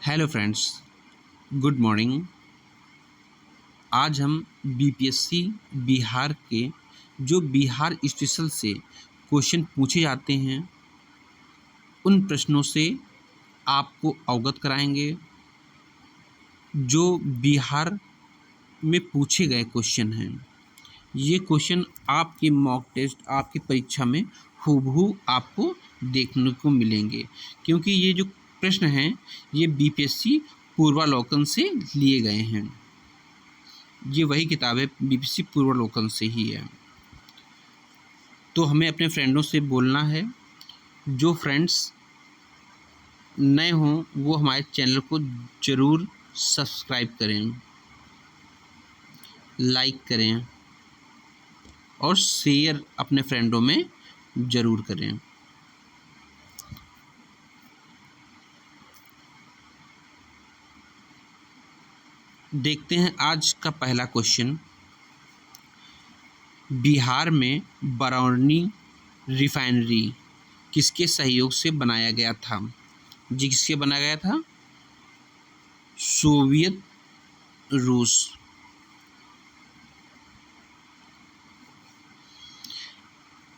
Hello friends, good morning. आज हम BPSC Bihar के जो बिहार स्पेशल से क्वेश्चन पूछे जाते हैं उन प्रश्नों से आपको अवगत कराएंगे। जो बिहार में पूछे गए क्वेश्चन हैं, ये क्वेश्चन आपके मॉक टेस्ट, आपकी परीक्षा में हूबहू आपको देखने को मिलेंगे, क्योंकि ये जो प्रश्न हैं ये बीपीएससी पूर्वावलोकन से लिए गए हैं। ये वही किताब है, बीपीएससी पूर्वावलोकन से ही है। तो हमें अपने फ्रेंडों से बोलना है, जो फ्रेंड्स नए हों वो हमारे चैनल को ज़रूर सब्सक्राइब करें, लाइक करें और शेयर अपने फ्रेंडों में ज़रूर करें। देखते हैं आज का पहला क्वेश्चन। बिहार में बरौनी रिफाइनरी किसके सहयोग से बनाया गया था? जी, किससे बनाया गया था? सोवियत रूस।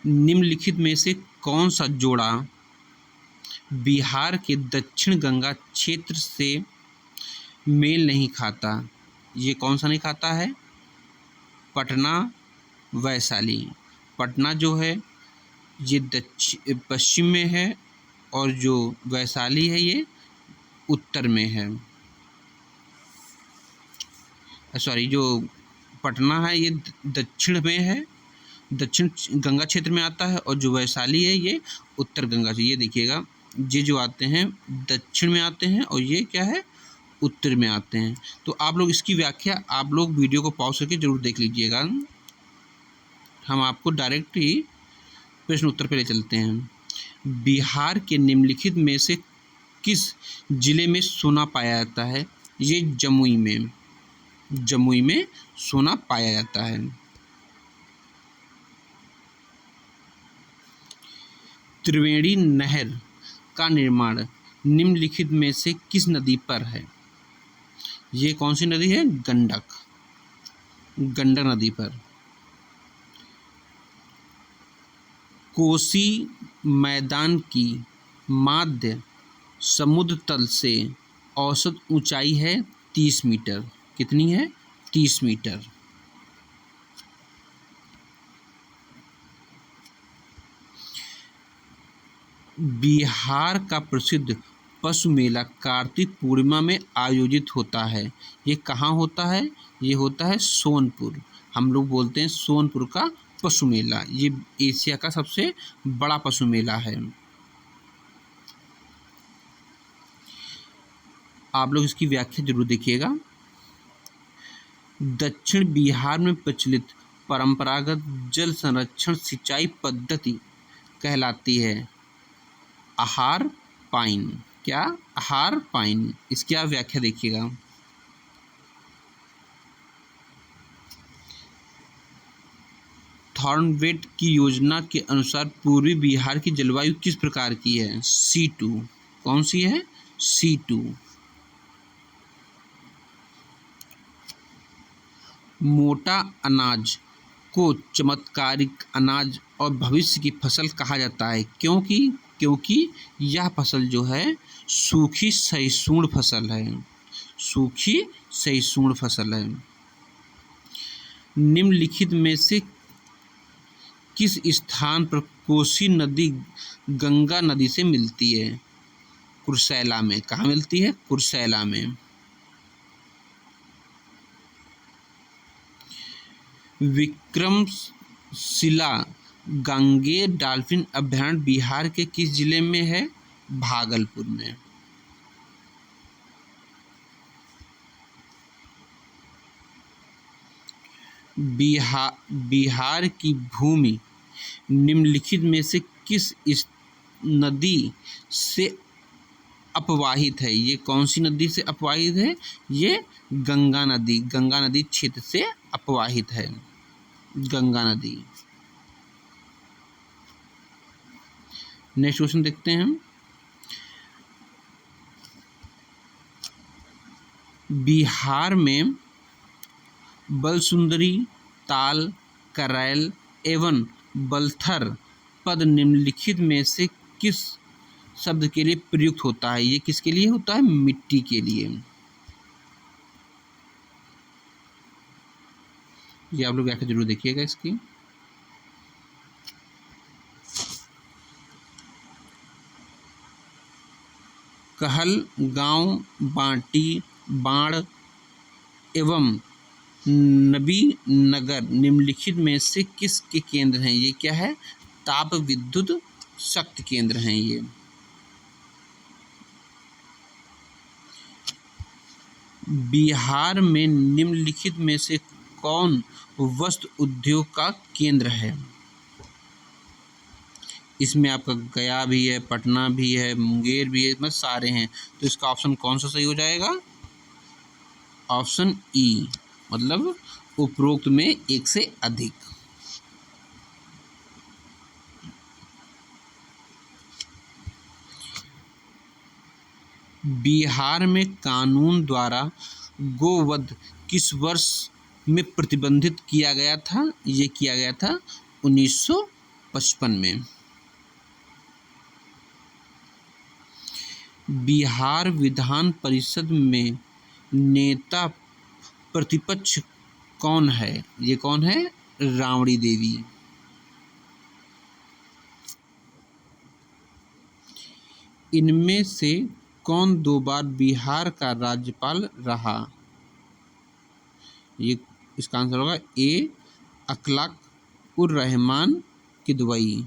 निम्नलिखित में से कौन सा जोड़ा बिहार के दक्षिण गंगा क्षेत्र से मेल नहीं खाता? ये कौन सा नहीं खाता है? पटना, वैशाली। पटना जो है ये पश्चिम में है और जो वैशाली है ये उत्तर में है। सॉरी, जो पटना है ये दक्षिण में है, दक्षिण गंगा क्षेत्र में आता है, और जो वैशाली है ये उत्तर गंगा से। ये देखिएगा, ये जो आते हैं दक्षिण में आते हैं और ये क्या है, उत्तर में आते हैं। तो आप लोग इसकी व्याख्या आप लोग वीडियो को पॉज करके जरूर देख लीजिएगा। हम आपको डायरेक्ट ही प्रश्न उत्तर पे ले चलते हैं। बिहार के निम्नलिखित में से किस जिले में सोना पाया जाता है? ये जमुई में सोना पाया जाता है। त्रिवेणी नहर का निर्माण निम्नलिखित में से किस नदी पर है? ये कौन सी नदी है? गंडक नदी पर। कोसी मैदान की माध्य समुद्र तल से औसत ऊंचाई है 30 मीटर। कितनी है? 30 मीटर। बिहार का प्रसिद्ध पशु मेला कार्तिक पूर्णिमा में आयोजित होता है। ये कहाँ होता है? ये होता है सोनपुर। हम लोग बोलते हैं सोनपुर का पशु मेला। ये एशिया का सबसे बड़ा पशु मेला है। आप लोग इसकी व्याख्या जरूर देखिएगा। दक्षिण बिहार में प्रचलित परंपरागत जल संरक्षण सिंचाई पद्धति कहलाती है आहार पाइन। क्या? आहार पाइन। इसकी आप व्याख्या देखिएगा। थॉर्नवेट की योजना के अनुसार पूर्वी बिहार की जलवायु किस प्रकार की है? C2। कौन सी है? C2। मोटा अनाज को चमत्कारिक अनाज और भविष्य की फसल कहा जाता है। क्योंकि यह फसल जो है सूखी सहिष्णु फसल है। सूखी सहिष्णु फसल है। निम्नलिखित में से किस स्थान पर कोसी नदी गंगा नदी से मिलती है? कुर्सेला में। कहाँ मिलती है? कुर्सेला में। विक्रमशिला गांगेय डॉल्फिन अभयारण्य बिहार के किस जिले में है? भागलपुर में। बिहार की भूमि निम्नलिखित में से किस नदी से अपवाहित है? ये कौन सी नदी से अपवाहित है? ये गंगा नदी क्षेत्र से अपवाहित है। गंगा नदी। नेक्स्ट क्वेश्चन देखते हैं हम। बिहार में बलसुंदरी, ताल, करैल एवं बलथर पद निम्नलिखित में से किस शब्द के लिए प्रयुक्त होता है? ये किसके लिए होता है? मिट्टी के लिए। ये आप लोग व्याख्या जरूर देखिएगा इसकी। कहल, गांव, बांटी, बाण एवं नबीनगर निम्नलिखित में से किसके केंद्र हैं? ये क्या है? ताप विद्युत शक्ति केंद्र हैं ये। बिहार में निम्नलिखित में से कौन वस्त्र उद्योग का केंद्र है? इसमें आपका गया भी है, पटना भी है, मुंगेर भी है, इसमें सारे हैं। तो इसका ऑप्शन कौन सा सही हो जाएगा? ऑप्शन ई, मतलब उपरोक्त में एक से अधिक। बिहार में कानून द्वारा गोवध किस वर्ष में प्रतिबंधित किया गया था? ये किया गया था 1955 में। बिहार विधान परिषद में नेता प्रतिपक्ष कौन है? ये कौन है? राबड़ी देवी। इनमें से कौन 2 बार बिहार का राज्यपाल रहा? ये इसका आंसर होगा ए, अखलाक उर रहमान किदवई।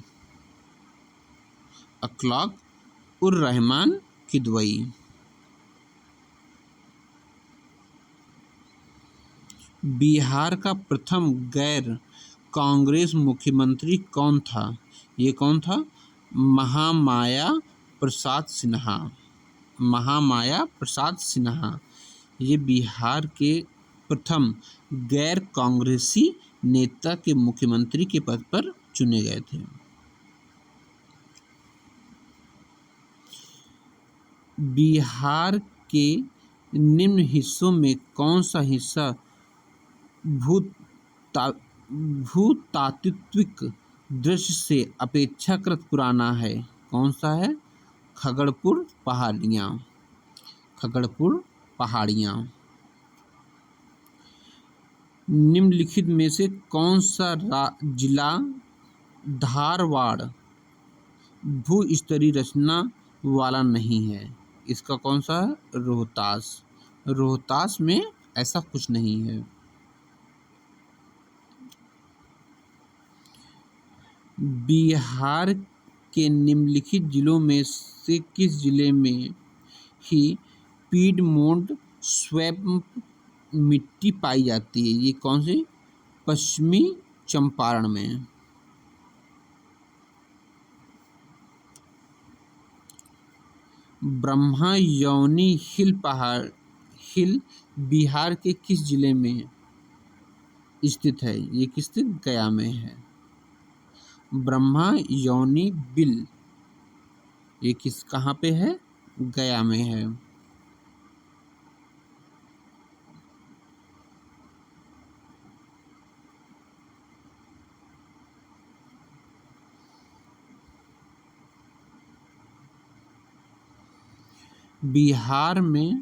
अखलाक उर रहमान किदवई। बिहार का प्रथम गैर कांग्रेस मुख्यमंत्री कौन था? ये कौन था? महामाया प्रसाद सिन्हा। महामाया प्रसाद सिन्हा ये बिहार के प्रथम गैर कांग्रेसी नेता के मुख्यमंत्री के पद पर चुने गए थे। बिहार के निम्न हिस्सों में कौन सा हिस्सा भूतात्विक दृष्टि से अपेक्षाकृत पुराना है? कौन सा है? खगड़पुर पहाड़ियाँ। खगड़पुर पहाड़ियाँ। निम्नलिखित में से कौन सा जिला धारवाड़ भूस्तरीय रचना वाला नहीं है? इसका कौन सा है? रोहतास। रोहतास में ऐसा कुछ नहीं है। बिहार के निम्नलिखित जिलों में से किस जिले में ही पीडमोंट स्वैम्प मिट्टी पाई जाती है? ये कौन से? पश्चिमी चंपारण में। ब्रह्मायौनी हिल बिहार के किस जिले में स्थित है? ये किस स्थित? गया में है। ब्रह्मायौनी बिल ये कहाँ पे है? गया में है। बिहार में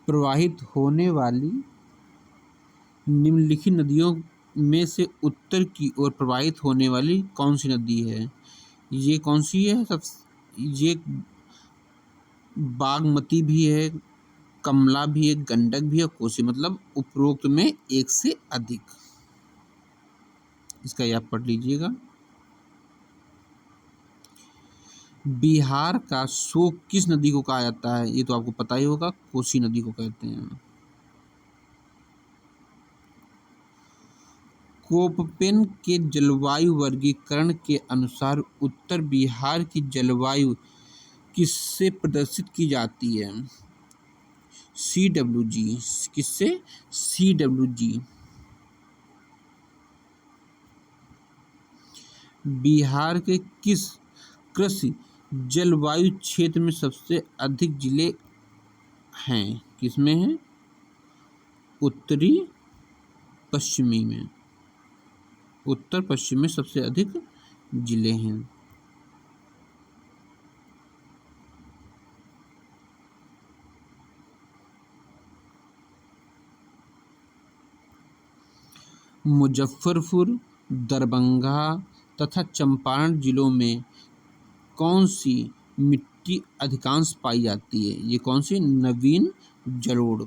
प्रवाहित होने वाली निम्नलिखित नदियों में से उत्तर की ओर प्रवाहित होने वाली कौन सी नदी है? ये कौन सी है? ये बागमती भी है, कमला भी है, गंडक भी है, कोसी, मतलब उपरोक्त में एक से अधिक। इसका ये आप पढ़ लीजिएगा। बिहार का शोक किस नदी को कहा जाता है? ये तो आपको पता ही होगा, कोसी नदी को कहते हैं। कोपपेन के जलवायु वर्गीकरण के अनुसार उत्तर बिहार की जलवायु किससे प्रदर्शित की जाती है? CWG। किससे? CWG। बिहार के किस कृषि जलवायु क्षेत्र में सबसे अधिक जिले हैं, किसमें हैं? उत्तरी पश्चिमी में, उत्तर पश्चिम में सबसे अधिक जिले हैं। मुजफ्फरपुर, दरभंगा तथा चंपारण जिलों में कौन सी मिट्टी अधिकांश पाई जाती है? ये कौन सी? नवीन जलोढ़।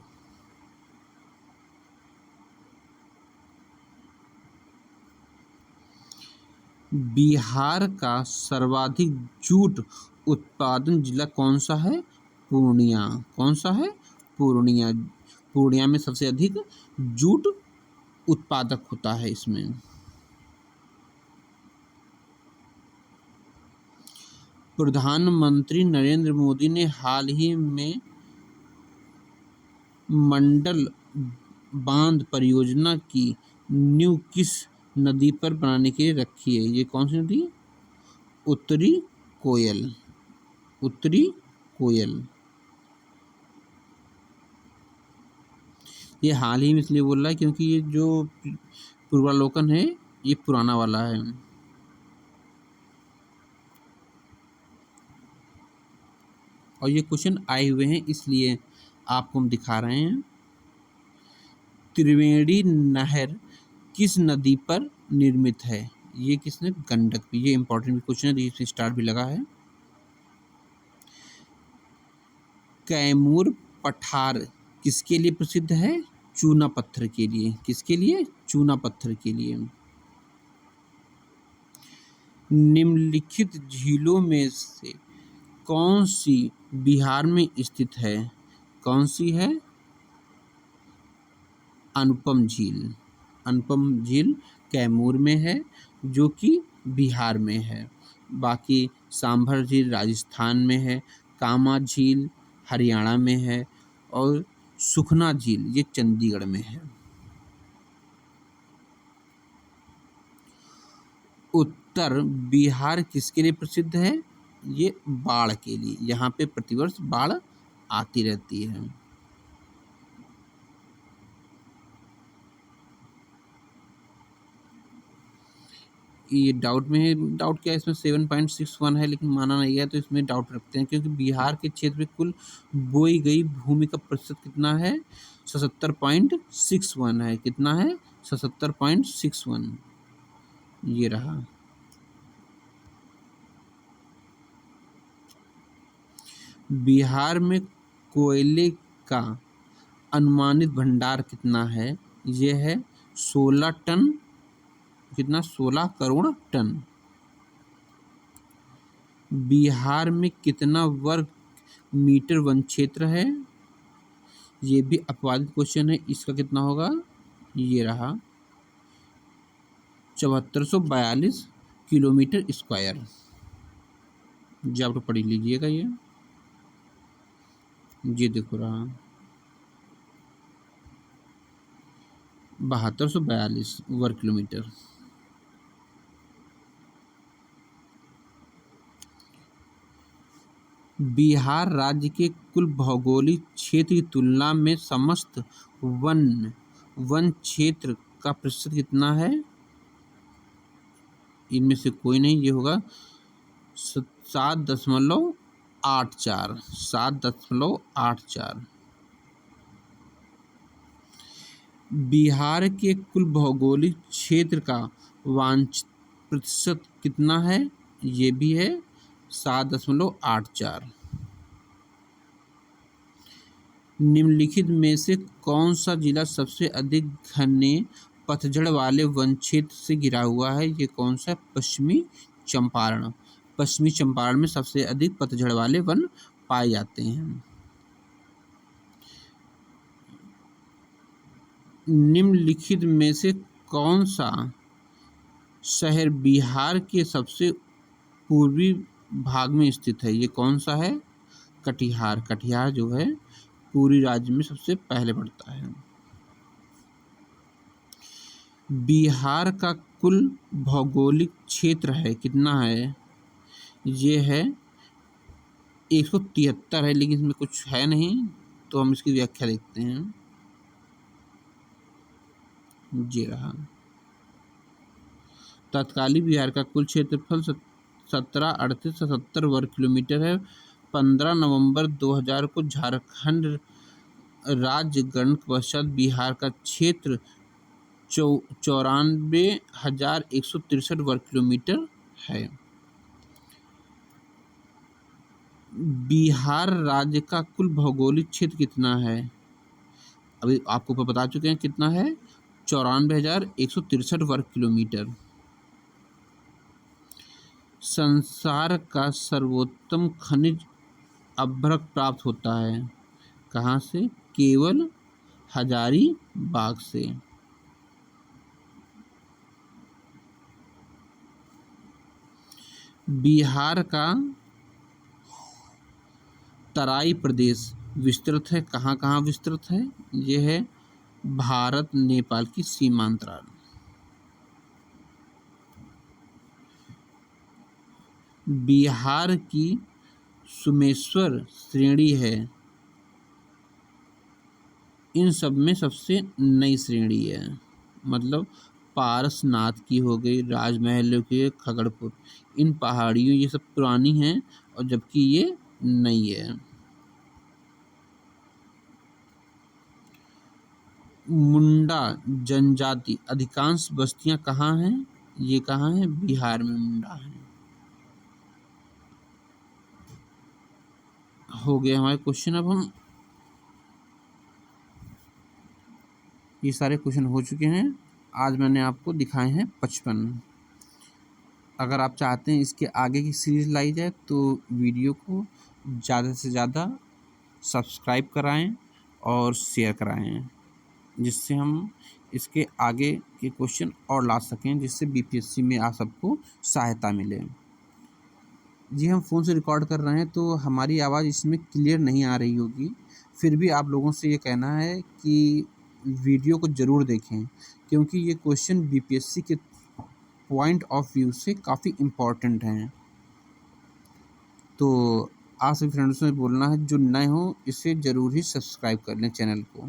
बिहार का सर्वाधिक जूट उत्पादन जिला कौन सा है? पूर्णिया। कौन सा है? पूर्णिया। पूर्णिया में सबसे अधिक जूट उत्पादक होता है इसमें। प्रधानमंत्री नरेंद्र मोदी ने हाल ही में मंडल बांध परियोजना की नींव किस नदी पर बनाने के लिए रखी है? ये कौन सी नदी? उत्तरी कोयल। उत्तरी कोयल। ये हाल ही में इसलिए बोल रहा है क्योंकि ये जो पूर्वालोकन है ये पुराना वाला है। और ये क्वेश्चन आए हुए हैं इसलिए आपको हम दिखा रहे हैं। त्रिवेणी नहर किस नदी पर निर्मित है? ये किसने? गंडक पे। ये इंपॉर्टेंट क्वेश्चन है, इसमें स्टार भी लगा है। कैमूर पठार किसके लिए प्रसिद्ध है? चूना पत्थर के लिए। किसके लिए? चूना पत्थर के लिए। निम्नलिखित झीलों में से कौन सी बिहार में स्थित है? कौन सी है? अनुपम झील। अनुपम झील कैमूर में है जो कि बिहार में है। बाकी सांभर झील राजस्थान में है, कामा झील हरियाणा में है और सुखना झील ये चंडीगढ़ में है। उत्तर बिहार किसके लिए प्रसिद्ध है? ये बाढ़ के लिए। यहाँ पे प्रतिवर्ष बाढ़ आती रहती है। ये डाउट में है। डाउट क्या है इसमें? 7.61 है लेकिन माना नहीं गया तो इसमें डाउट रखते हैं क्योंकि बिहार के क्षेत्र में कुल बोई गई भूमि का प्रतिशत कितना है? 77.61 है। कितना है? 77.61। ये रहा। बिहार में कोयले का अनुमानित भंडार कितना है? ये है 16 टन। कितना? 16 करोड़ टन। बिहार में कितना वर्ग मीटर वन क्षेत्र है? ये भी अपवादित क्वेश्चन है। इसका कितना होगा? ये रहा 7442 किलोमीटर स्क्वायर। जी आप पढ़ लीजिएगा। ये देखो रहा 7242 वर्ग किलोमीटर। बिहार राज्य के कुल भौगोलिक क्षेत्र की तुलना में समस्त वन क्षेत्र का प्रतिशत कितना है? इनमें से कोई नहीं। ये होगा 7.84। 7.84। बिहार के कुल भौगोलिक क्षेत्र का वांछित प्रतिशत कितना है? ये भी है 7.84। निम्नलिखित में से कौन सा जिला सबसे अधिक घने पतझड़ वाले वन क्षेत्र से घिरा हुआ है? ये कौन सा? पश्चिमी चंपारण। पश्चिमी चंपारण में सबसे अधिक पतझड़ वाले वन पाए जाते हैं। निम्नलिखित में से कौन सा शहर बिहार के सबसे पूर्वी भाग में स्थित है? ये कौन सा है? कटिहार। कटिहार जो है पूरी राज्य में सबसे पहले पड़ता है। बिहार का कुल भौगोलिक क्षेत्र है कितना है? ये है 173 है लेकिन इसमें कुछ है नहीं। तो हम इसकी व्याख्या देखते हैं। ये रहा। तत्कालीन बिहार का कुल क्षेत्रफल 1738 वर्ग किलोमीटर है। 15 नवंबर 2000 को झारखंड राज्य गठन के पश्चात बिहार का क्षेत्र 94,163 वर्ग किलोमीटर है। बिहार राज्य का कुल भौगोलिक क्षेत्र कितना है? अभी आपको बता चुके हैं कितना है, 94,163 वर्ग किलोमीटर। संसार का सर्वोत्तम खनिज अभ्रक प्राप्त होता है कहाँ से? केवल हजारीबाग से। बिहार का तराई प्रदेश विस्तृत है, कहाँ कहाँ विस्तृत है? यह है भारत नेपाल की सीमांतराल। बिहार की सुमेश्वर श्रेणी है, इन सब में सबसे नई श्रेणी है। मतलब पारसनाथ की हो गई, राजमहल की, खगड़पुर, इन पहाड़ियों ये सब पुरानी हैं और जबकि ये नई है। मुंडा जनजाति अधिकांश बस्तियां कहाँ हैं? ये कहाँ है? बिहार में मुंडा है। हो गया हमारे क्वेश्चन। अब हम ये सारे क्वेश्चन हो चुके हैं। आज मैंने आपको दिखाए हैं 55। अगर आप चाहते हैं इसके आगे की सीरीज लाई जाए तो वीडियो को ज़्यादा से ज़्यादा सब्सक्राइब कराएं और शेयर कराएं, जिससे हम इसके आगे के क्वेश्चन और ला सकें, जिससे बीपीएससी में आप सबको सहायता मिले। जी हम फ़ोन से रिकॉर्ड कर रहे हैं तो हमारी आवाज़ इसमें क्लियर नहीं आ रही होगी, फिर भी आप लोगों से ये कहना है कि वीडियो को ज़रूर देखें, क्योंकि ये क्वेश्चन बीपीएससी के पॉइंट ऑफ व्यू से काफ़ी इम्पॉर्टेंट हैं। तो आप सभी फ्रेंड्स में बोलना है जो नए हों इसे ज़रूर ही सब्सक्राइब कर लें चैनल को।